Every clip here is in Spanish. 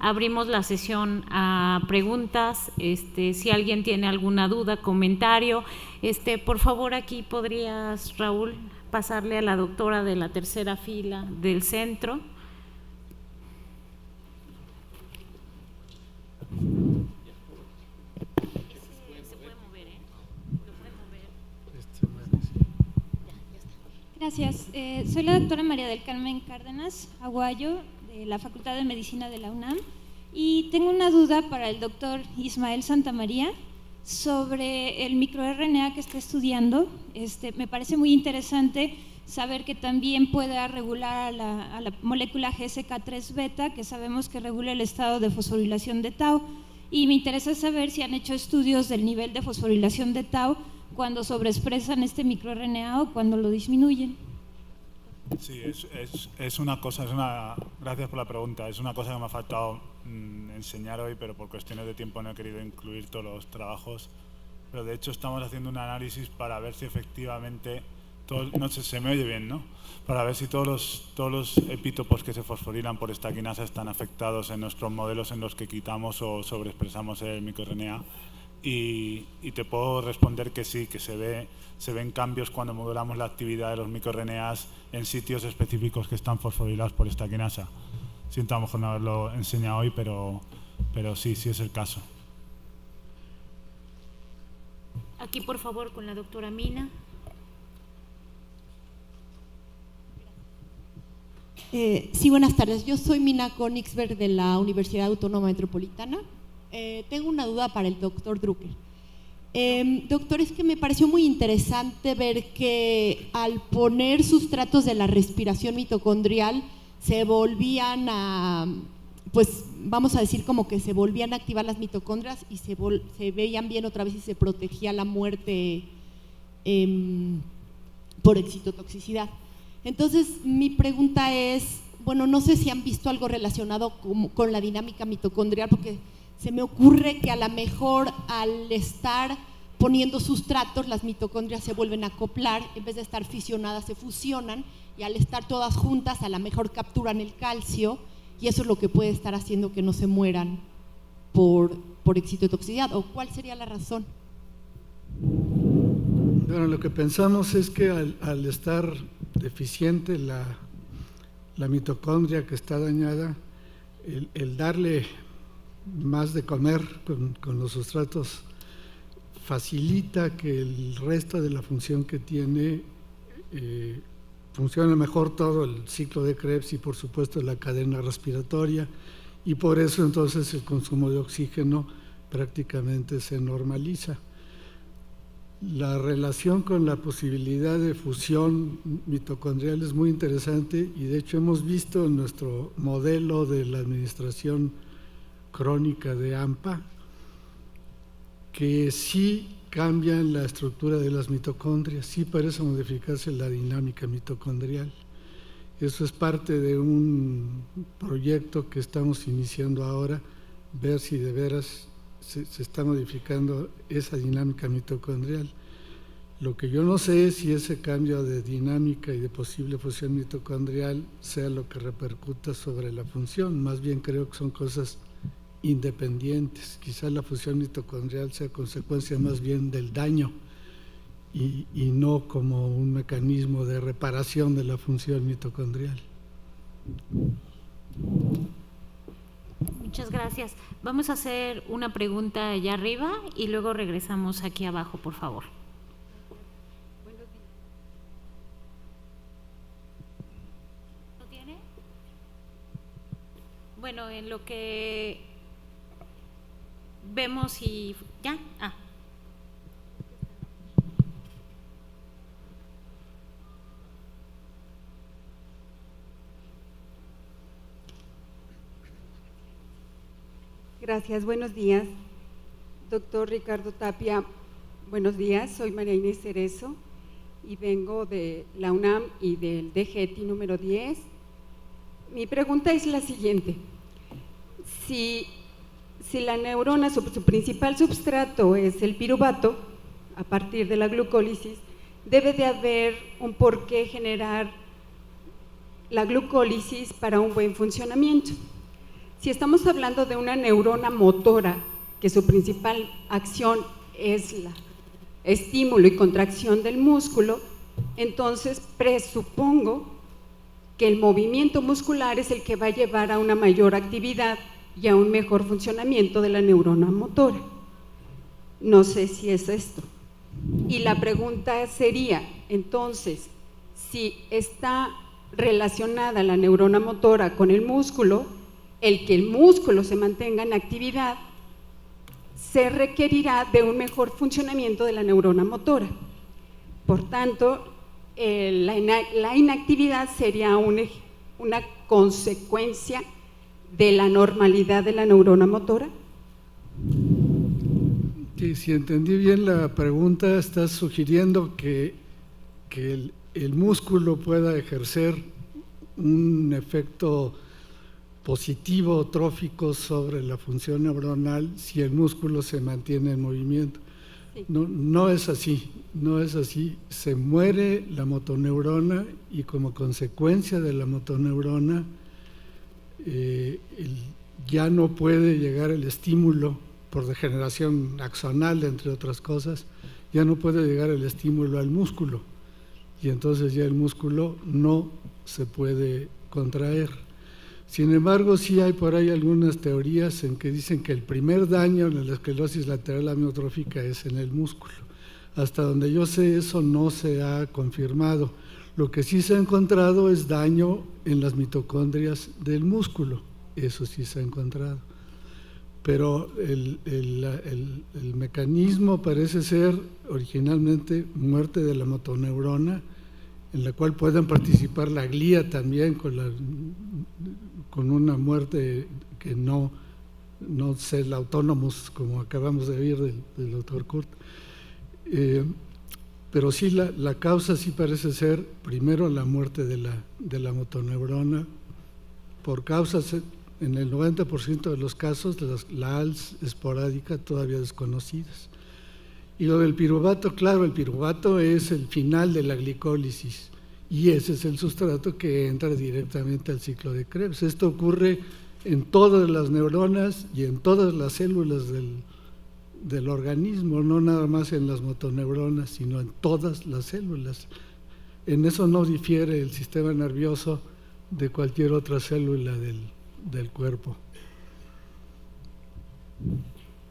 abrimos la sesión a preguntas. Si alguien tiene alguna duda, comentario, por favor, aquí podrías, Raúl, pasarle a la doctora de la tercera fila del centro. Gracias. Soy la doctora María del Carmen Cárdenas Aguayo, de la Facultad de Medicina de la UNAM, y tengo una duda para el doctor Ismael Santamaría sobre el microRNA que está estudiando. Me parece muy interesante saber que también puede regular a la molécula GSK3 beta, que sabemos que regula el estado de fosforilación de tau, y me interesa saber si han hecho estudios del nivel de fosforilación de tau cuando sobreexpresan este microRNA o cuando lo disminuyen. Sí, es una cosa, gracias por la pregunta, es una cosa que me ha faltado enseñar hoy, pero por cuestiones de tiempo no he querido incluir todos los trabajos, pero de hecho estamos haciendo un análisis para ver si efectivamente, no sé, se me oye bien, ¿no? Para ver si todos los epítopos que se fosforilan por esta quinasa están afectados en nuestros modelos en los que quitamos o sobreexpresamos el microRNA. Y te puedo responder que sí, que se ven cambios cuando modulamos la actividad de los microRNAs en sitios específicos que están fosforilados por esta quinasa. Siento a lo mejor no haberlo enseñado hoy, pero sí es el caso. Aquí, por favor, con la doctora Mina. Sí, buenas tardes. Yo soy Mina Königsberg de la Universidad Autónoma Metropolitana. Tengo una duda para el doctor Drucker. Doctor, es que me pareció muy interesante ver que al poner sustratos de la respiración mitocondrial se volvían a, pues vamos a decir como que se volvían a activar las mitocondrias y se veían bien otra vez y se protegía la muerte por excitotoxicidad. Entonces mi pregunta es, bueno, no sé si han visto algo relacionado con la dinámica mitocondrial, porque se me ocurre que a lo mejor al estar poniendo sustratos, las mitocondrias se vuelven a acoplar, en vez de estar fisionadas se fusionan, y al estar todas juntas a lo mejor capturan el calcio, y eso es lo que puede estar haciendo que no se mueran por excitotoxicidad. ¿O cuál sería la razón? Bueno, lo que pensamos es que al estar deficiente la mitocondria que está dañada, el darle más de comer con los sustratos facilita que el resto de la función que tiene funcione mejor, todo el ciclo de Krebs y por supuesto la cadena respiratoria, y por eso entonces el consumo de oxígeno prácticamente se normaliza. La relación con la posibilidad de fusión mitocondrial es muy interesante, y de hecho hemos visto en nuestro modelo de la administración crónica de AMPA que sí cambian la estructura de las mitocondrias, sí parece modificarse la dinámica mitocondrial. Eso es parte de un proyecto que estamos iniciando ahora, ver si de veras se está modificando esa dinámica mitocondrial. Lo que yo no sé es si ese cambio de dinámica y de posible fusión mitocondrial sea lo que repercuta sobre la función. Más bien creo que son cosas independientes. Quizás la fusión mitocondrial sea consecuencia más bien del daño y no como un mecanismo de reparación de la función mitocondrial. Muchas gracias. Vamos a hacer una pregunta allá arriba y luego regresamos aquí abajo, por favor. ¿Lo tiene? Bueno, en lo que vemos y ya. Gracias, buenos días. Doctor Ricardo Tapia, buenos días. Soy María Inés Cerezo y vengo de la UNAM y del DGETI número 10. Mi pregunta es la siguiente. Si la neurona, su principal substrato es el piruvato, a partir de la glucólisis, debe de haber un porqué generar la glucólisis para un buen funcionamiento. Si estamos hablando de una neurona motora, que su principal acción es la estímulo y contracción del músculo, entonces presupongo que el movimiento muscular es el que va a llevar a una mayor actividad y a un mejor funcionamiento de la neurona motora. No sé si es esto. Y la pregunta sería, entonces, si está relacionada la neurona motora con el músculo, el que el músculo se mantenga en actividad se requerirá de un mejor funcionamiento de la neurona motora. Por tanto, la inactividad sería una consecuencia de la normalidad de la neurona motora. Sí, si entendí bien la pregunta, estás sugiriendo que el músculo pueda ejercer un efecto positivo trófico sobre la función neuronal si el músculo se mantiene en movimiento. Sí. No es así, no es así. Se muere la motoneurona y como consecuencia de la motoneurona ya no puede llegar el estímulo por degeneración axonal, entre otras cosas, ya no puede llegar el estímulo al músculo y entonces ya el músculo no se puede contraer. Sin embargo, sí hay por ahí algunas teorías en que dicen que el primer daño en la esclerosis lateral amiotrófica es en el músculo. Hasta donde yo sé, eso no se ha confirmado. Lo que sí se ha encontrado es daño en las mitocondrias del músculo, eso sí se ha encontrado. Pero el mecanismo parece ser originalmente muerte de la motoneurona, en la cual pueden participar la glía también con una muerte que no es el autónomos, como acabamos de oír del doctor Kurt. Pero sí, la causa sí parece ser primero la muerte de la motoneurona por causas, en el 90% de los casos, la ALS esporádica todavía desconocidas. Y lo del piruvato, claro, el piruvato es el final de la glicólisis y ese es el sustrato que entra directamente al ciclo de Krebs. Esto ocurre en todas las neuronas y en todas las células del organismo, no nada más en las motoneuronas, sino en todas las células. En eso no difiere el sistema nervioso de cualquier otra célula del cuerpo.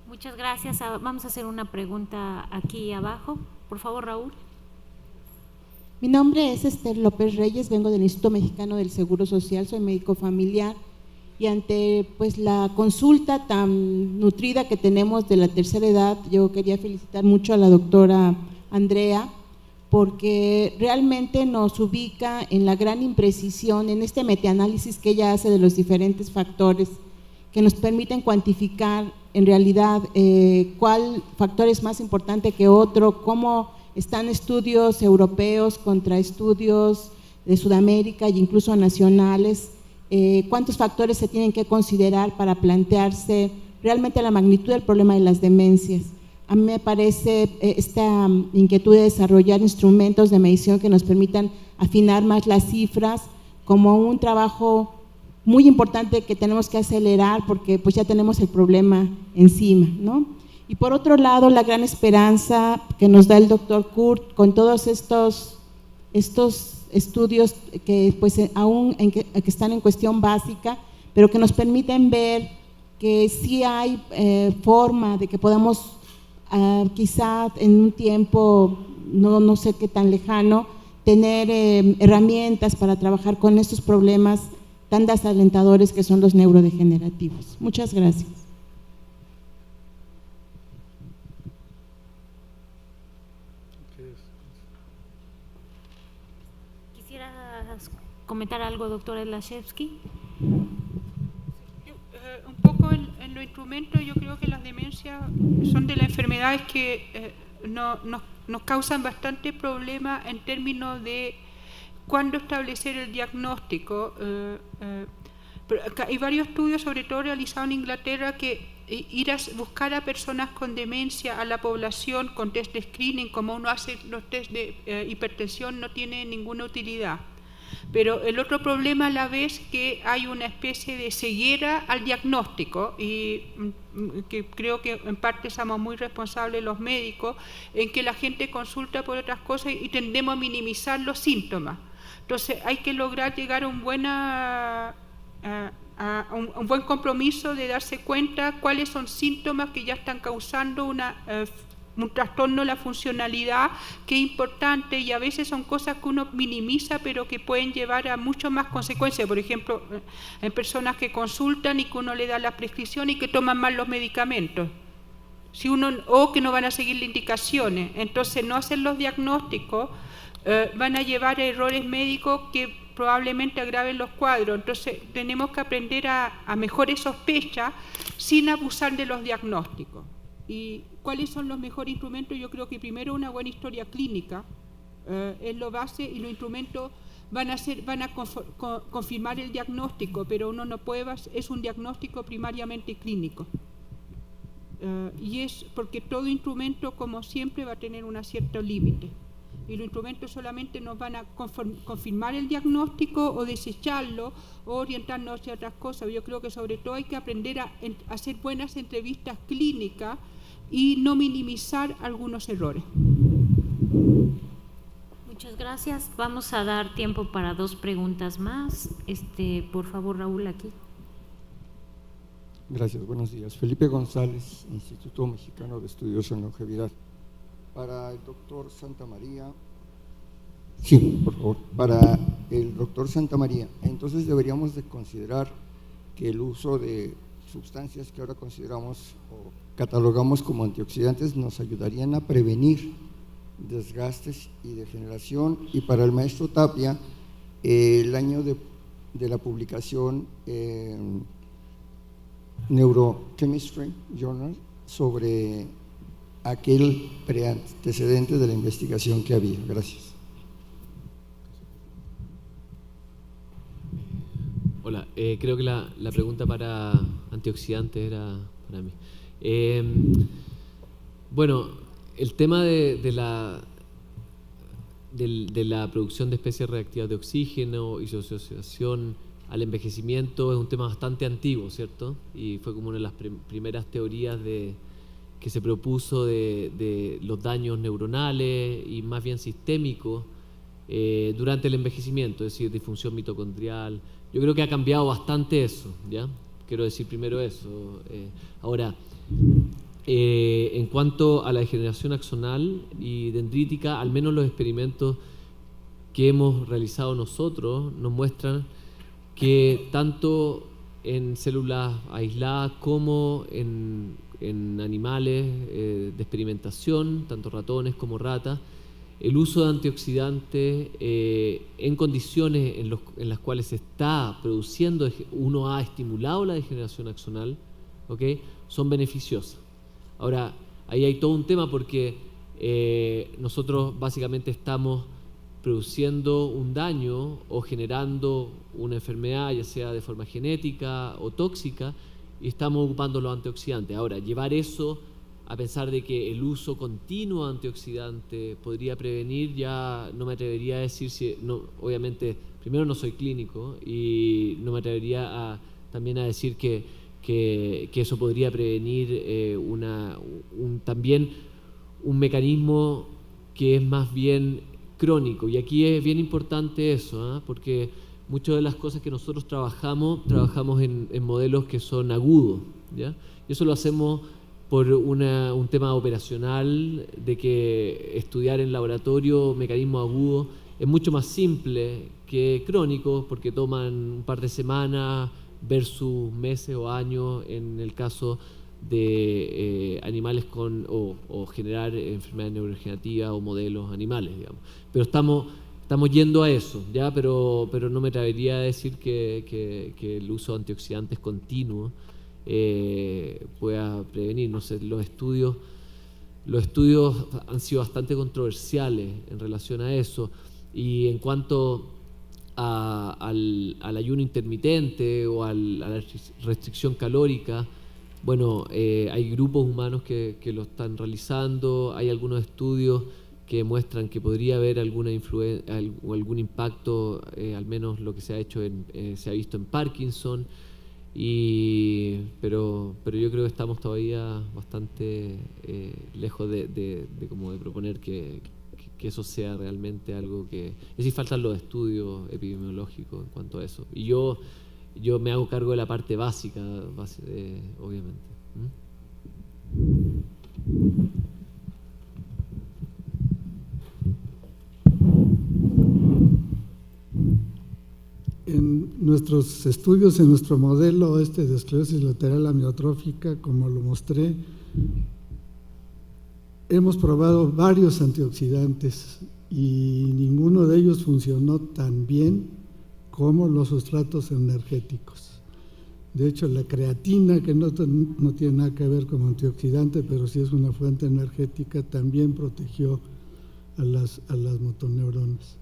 Muchas gracias. Vamos a hacer una pregunta aquí abajo. Por favor, Raúl. Mi nombre es Esther López Reyes, vengo del Instituto Mexicano del Seguro Social, soy médico familiar y ante pues la consulta tan nutrida que tenemos de la tercera edad, yo quería felicitar mucho a la doctora Andrea porque realmente nos ubica en la gran imprecisión, en este metaanálisis que ella hace de los diferentes factores que nos permiten cuantificar en realidad cuál factor es más importante que otro, cómo están estudios europeos contra estudios de Sudamérica e incluso nacionales, cuántos factores se tienen que considerar para plantearse realmente la magnitud del problema de las demencias. A mí me parece esta inquietud de desarrollar instrumentos de medición que nos permitan afinar más las cifras como un trabajo muy importante que tenemos que acelerar porque pues ya tenemos el problema encima, ¿no? Y por otro lado, la gran esperanza que nos da el doctor Kurt con todos estos estudios que pues aún que están en cuestión básica, pero que nos permiten ver que sí hay forma de que podamos quizá en un tiempo, no sé qué tan lejano, tener herramientas para trabajar con estos problemas tan desalentadores que son los neurodegenerativos. Muchas gracias. ¿Quisieras comentar algo, doctora Lashevsky? Un poco en los instrumentos, yo creo que las demencias son de las enfermedades que nos causan bastante problema en términos de cuándo establecer el diagnóstico. Pero hay varios estudios, sobre todo realizados en Inglaterra, que ir a buscar a personas con demencia a la población con test de screening, como uno hace los test de hipertensión, no tiene ninguna utilidad. Pero el otro problema a la vez que hay una especie de ceguera al diagnóstico y que creo que en parte somos muy responsables los médicos en que la gente consulta por otras cosas y tendemos a minimizar los síntomas. Entonces hay que lograr llegar a un buen compromiso de darse cuenta cuáles son síntomas que ya están causando un trastorno de la funcionalidad que es importante, y a veces son cosas que uno minimiza pero que pueden llevar a mucho más consecuencias. Por ejemplo, en personas que consultan y que uno le da la prescripción y que toman mal los medicamentos, o que no van a seguir las indicaciones. Entonces no hacer los diagnósticos van a llevar a errores médicos que probablemente agraven los cuadros. Entonces tenemos que aprender a mejores sospechas sin abusar de los diagnósticos. ¿Y cuáles son los mejores instrumentos? Yo creo que primero una buena historia clínica es lo base, y los instrumentos van a confirmar el diagnóstico, pero uno no puede, es un diagnóstico primariamente clínico. Y es porque todo instrumento, como siempre, va a tener un cierto límite. Y los instrumentos solamente nos van a confirmar el diagnóstico o desecharlo o orientarnos hacia otras cosas. Yo creo que sobre todo hay que aprender a hacer buenas entrevistas clínicas y no minimizar algunos errores. Muchas gracias. Vamos a dar tiempo para 2 preguntas más. Por favor, Raúl, aquí. Gracias, buenos días. Felipe González, Instituto Mexicano de Estudios en Longevidad. Para el doctor Santamaría, sí, por favor, para el doctor Santamaría, entonces deberíamos de considerar que el uso de sustancias que ahora consideramos o catalogamos como antioxidantes nos ayudarían a prevenir desgastes y degeneración. Y para el maestro Tapia, el año de la publicación Neurochemistry Journal sobre aquel preantecedente de la investigación que había. Gracias. Hola, creo que la pregunta para antioxidantes era para mí. Bueno, el tema de la producción de especies reactivas de oxígeno y su asociación al envejecimiento es un tema bastante antiguo, ¿cierto? Y fue como una de las primeras teorías que se propuso de los daños neuronales y más bien sistémicos durante el envejecimiento, es decir, disfunción mitocondrial. Yo creo que ha cambiado bastante eso, ¿ya? Quiero decir primero eso. Ahora, en cuanto a la degeneración axonal y dendrítica, al menos los experimentos que hemos realizado nosotros nos muestran que tanto en células aisladas como en animales de experimentación, tanto ratones como ratas, el uso de antioxidantes en condiciones en las cuales se está produciendo, uno ha estimulado la degeneración axonal, ¿okay?, son beneficiosas. Ahora, ahí hay todo un tema porque nosotros básicamente estamos produciendo un daño o generando una enfermedad, ya sea de forma genética o tóxica, y estamos ocupando los antioxidantes. Ahora, llevar eso a pensar de que el uso continuo de antioxidantes podría prevenir, ya no me atrevería a decir si, no, obviamente, primero no soy clínico y no me atrevería también a decir que eso podría prevenir también un mecanismo que es más bien crónico. Y aquí es bien importante eso, porque muchas de las cosas que nosotros trabajamos en modelos que son agudos, ¿ya? Y eso lo hacemos por un tema operacional, de que estudiar en laboratorio mecanismos agudos es mucho más simple que crónicos, porque toman un par de semanas versus meses o años en el caso de animales o generar enfermedades neurodegenerativas o modelos animales, digamos. Pero estamos yendo a eso, ¿ya? Pero no me atrevería a decir que el uso de antioxidantes continuo pueda prevenir. No sé, los estudios han sido bastante controversiales en relación a eso. Y en cuanto al ayuno intermitente o a la restricción calórica, bueno, hay grupos humanos que lo están realizando, hay algunos estudios que muestran que podría haber alguna o algún impacto, al menos lo que se ha hecho se ha visto en Parkinson, pero yo creo que estamos todavía bastante lejos de proponer que eso sea realmente algo que... Es decir, faltan los estudios epidemiológicos en cuanto a eso. Y yo me hago cargo de la parte básica, obviamente. En nuestros estudios, en nuestro modelo de esclerosis lateral amiotrófica, como lo mostré, hemos probado varios antioxidantes y ninguno de ellos funcionó tan bien como los sustratos energéticos. De hecho, la creatina, que no tiene nada que ver como antioxidante, pero sí es una fuente energética, también protegió a las motoneuronas.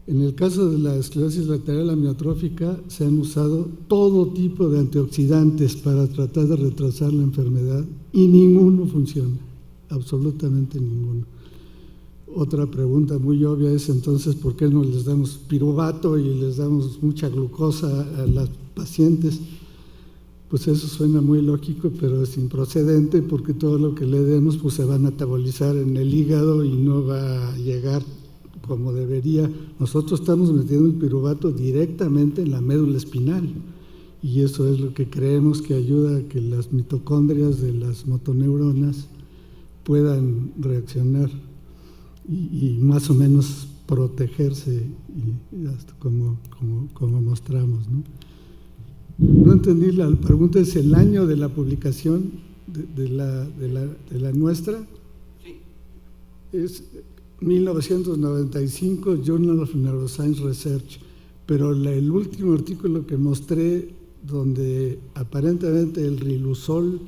En el caso de la esclerosis lateral amiotrófica se han usado todo tipo de antioxidantes para tratar de retrasar la enfermedad y ninguno funciona, absolutamente ninguno. Otra pregunta muy obvia es entonces ¿por qué no les damos piruvato y les damos mucha glucosa a las pacientes? Pues eso suena muy lógico, pero es improcedente porque todo lo que le demos pues se va a metabolizar en el hígado y no va a llegar como debería. Nosotros estamos metiendo el piruvato directamente en la médula espinal y eso es lo que creemos que ayuda a que las mitocondrias de las motoneuronas puedan reaccionar y más o menos protegerse, y hasta como mostramos, ¿no? No entendí, la pregunta es el año de la publicación de la nuestra. Sí. Es 1995, Journal of Neuroscience Research, pero el último artículo que mostré, donde aparentemente el riluzol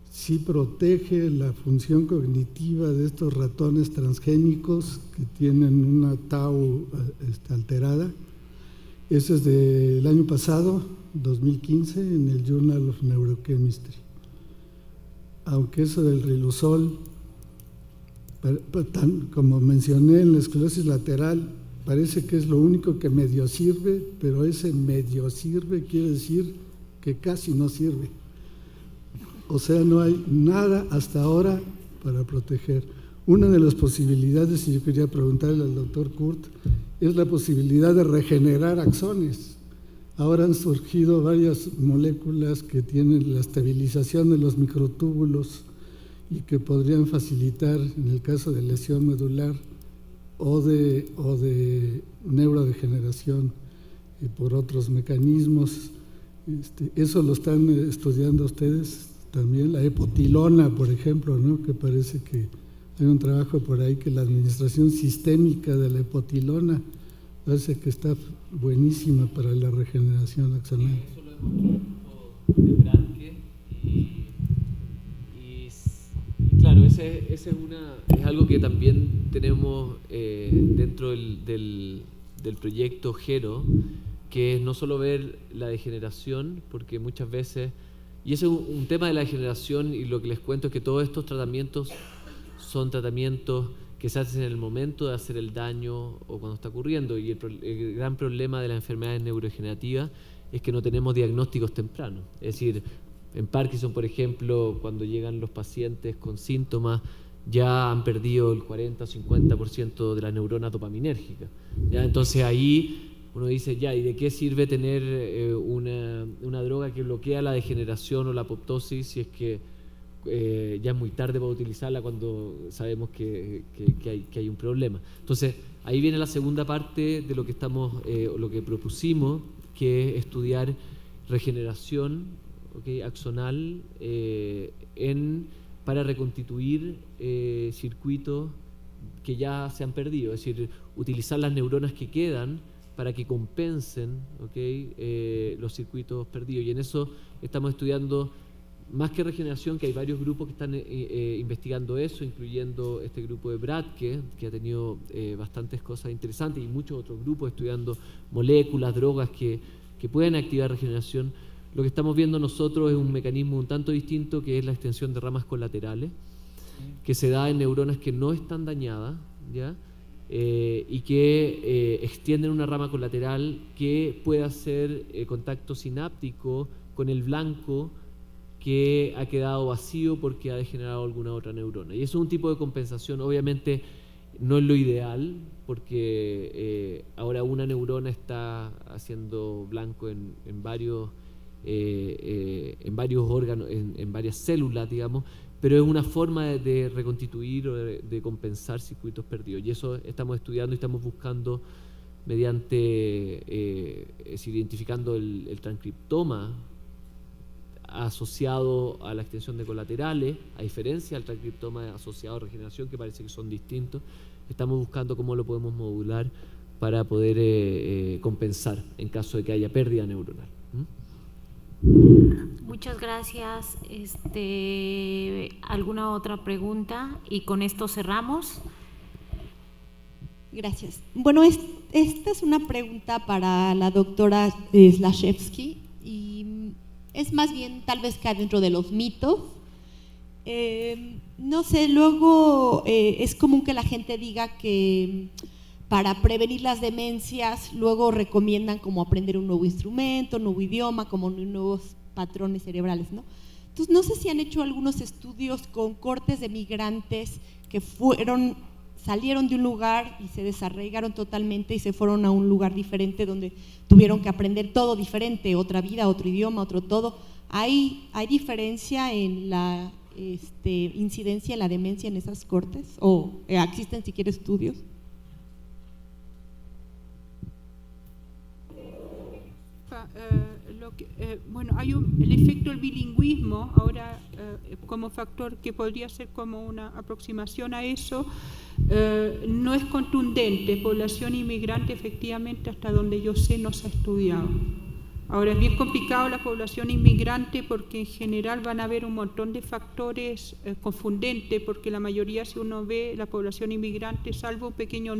sí protege la función cognitiva de estos ratones transgénicos que tienen una tau alterada, ese es del año pasado, 2015, en el Journal of Neurochemistry. Aunque eso del riluzol, como mencioné en la esclerosis lateral, parece que es lo único que medio sirve, pero ese medio sirve quiere decir que casi no sirve. O sea, no hay nada hasta ahora para proteger. Una de las posibilidades, y yo quería preguntarle al doctor Kurt, es la posibilidad de regenerar axones. Ahora han surgido varias moléculas que tienen la estabilización de los microtúbulos y que podrían facilitar, en el caso de lesión medular o de neurodegeneración por otros mecanismos. Eso lo están estudiando ustedes también, la epotilona, por ejemplo, ¿no? Que parece que hay un trabajo por ahí que la administración sistémica de la epotilona parece que está buenísima para la regeneración axonal. Eso lo hemos visto de Bradke y claro, ese es algo que también tenemos dentro del proyecto GERO, que es no solo ver la degeneración, porque muchas veces, y ese es un tema de la degeneración, y lo que les cuento es que todos estos tratamientos son tratamientos que se hacen en el momento de hacer el daño o cuando está ocurriendo, y el gran problema de las enfermedades neurodegenerativas es que no tenemos diagnósticos tempranos. Es decir, en Parkinson, por ejemplo, cuando llegan los pacientes con síntomas, ya han perdido el 40 o 50% de las neuronas dopaminérgicas. ¿Ya? Entonces ahí uno dice, ya, ¿y de qué sirve tener una droga que bloquea la degeneración o la apoptosis si es que ya es muy tarde para utilizarla cuando sabemos que hay un problema? Entonces, ahí viene la segunda parte de lo que lo que propusimos, que es estudiar regeneración axonal para reconstituir circuitos que ya se han perdido, es decir, utilizar las neuronas que quedan para que compensen los circuitos perdidos. Y en eso estamos estudiando más que regeneración, que hay varios grupos que están investigando eso, incluyendo este grupo de Bradke, que ha tenido bastantes cosas interesantes, y muchos otros grupos estudiando moléculas, drogas que pueden activar regeneración. Lo que estamos viendo nosotros es un mecanismo un tanto distinto, que es la extensión de ramas colaterales, que se da en neuronas que no están dañadas, ¿ya? Y que extienden una rama colateral que puede hacer contacto sináptico con el blanco que ha quedado vacío porque ha degenerado alguna otra neurona. Y eso es un tipo de compensación, obviamente no es lo ideal, porque ahora una neurona está haciendo blanco en varios órganos, en varias células, digamos, pero es una forma de reconstituir o de compensar circuitos perdidos. Y eso estamos estudiando y estamos buscando mediante, identificando el transcriptoma asociado a la extensión de colaterales, a diferencia del transcriptoma asociado a regeneración, que parece que son distintos. Estamos buscando cómo lo podemos modular para poder compensar en caso de que haya pérdida neuronal. Muchas gracias. ¿Alguna otra pregunta? Y con esto cerramos. Gracias. Bueno, esta es una pregunta para la doctora Slashevsky y es más bien tal vez cae dentro de los mitos. No sé, luego es común que la gente diga que para prevenir las demencias luego recomiendan como aprender un nuevo instrumento, un nuevo idioma, como nuevos patrones cerebrales, ¿no? Entonces, no sé si han hecho algunos estudios con cortes de migrantes que salieron de un lugar y se desarraigaron totalmente y se fueron a un lugar diferente donde tuvieron que aprender todo diferente, otra vida, otro idioma, otro todo. ¿Hay diferencia en la incidencia en la demencia en esas cortes? ¿O existen siquiera estudios? Bueno, hay el efecto del bilingüismo ahora como factor que podría ser como una aproximación a eso. No es contundente. Población inmigrante, efectivamente, hasta donde yo sé, no se ha estudiado. Ahora, es bien complicado la población inmigrante porque en general van a haber un montón de factores confundentes, porque la mayoría, si uno ve la población inmigrante, salvo un pequeño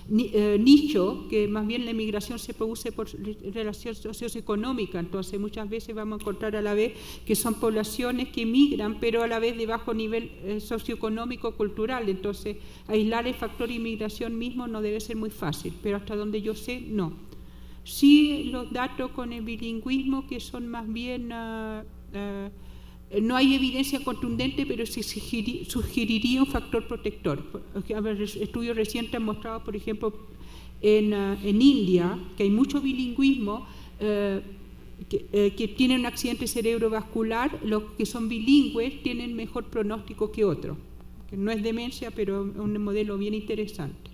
nicho, que más bien la inmigración se produce por relación socioeconómica, entonces muchas veces vamos a encontrar a la vez que son poblaciones que migran, pero a la vez de bajo nivel socioeconómico cultural, entonces aislar el factor inmigración mismo no debe ser muy fácil, pero hasta donde yo sé, no. Sí, los datos con el bilingüismo que son más bien, no hay evidencia contundente, pero se sugeriría un factor protector. Estudios recientes han mostrado, por ejemplo, en India, que hay mucho bilingüismo, que tienen un accidente cerebrovascular, los que son bilingües tienen mejor pronóstico que otros. Que no es demencia, pero es un modelo bien interesante.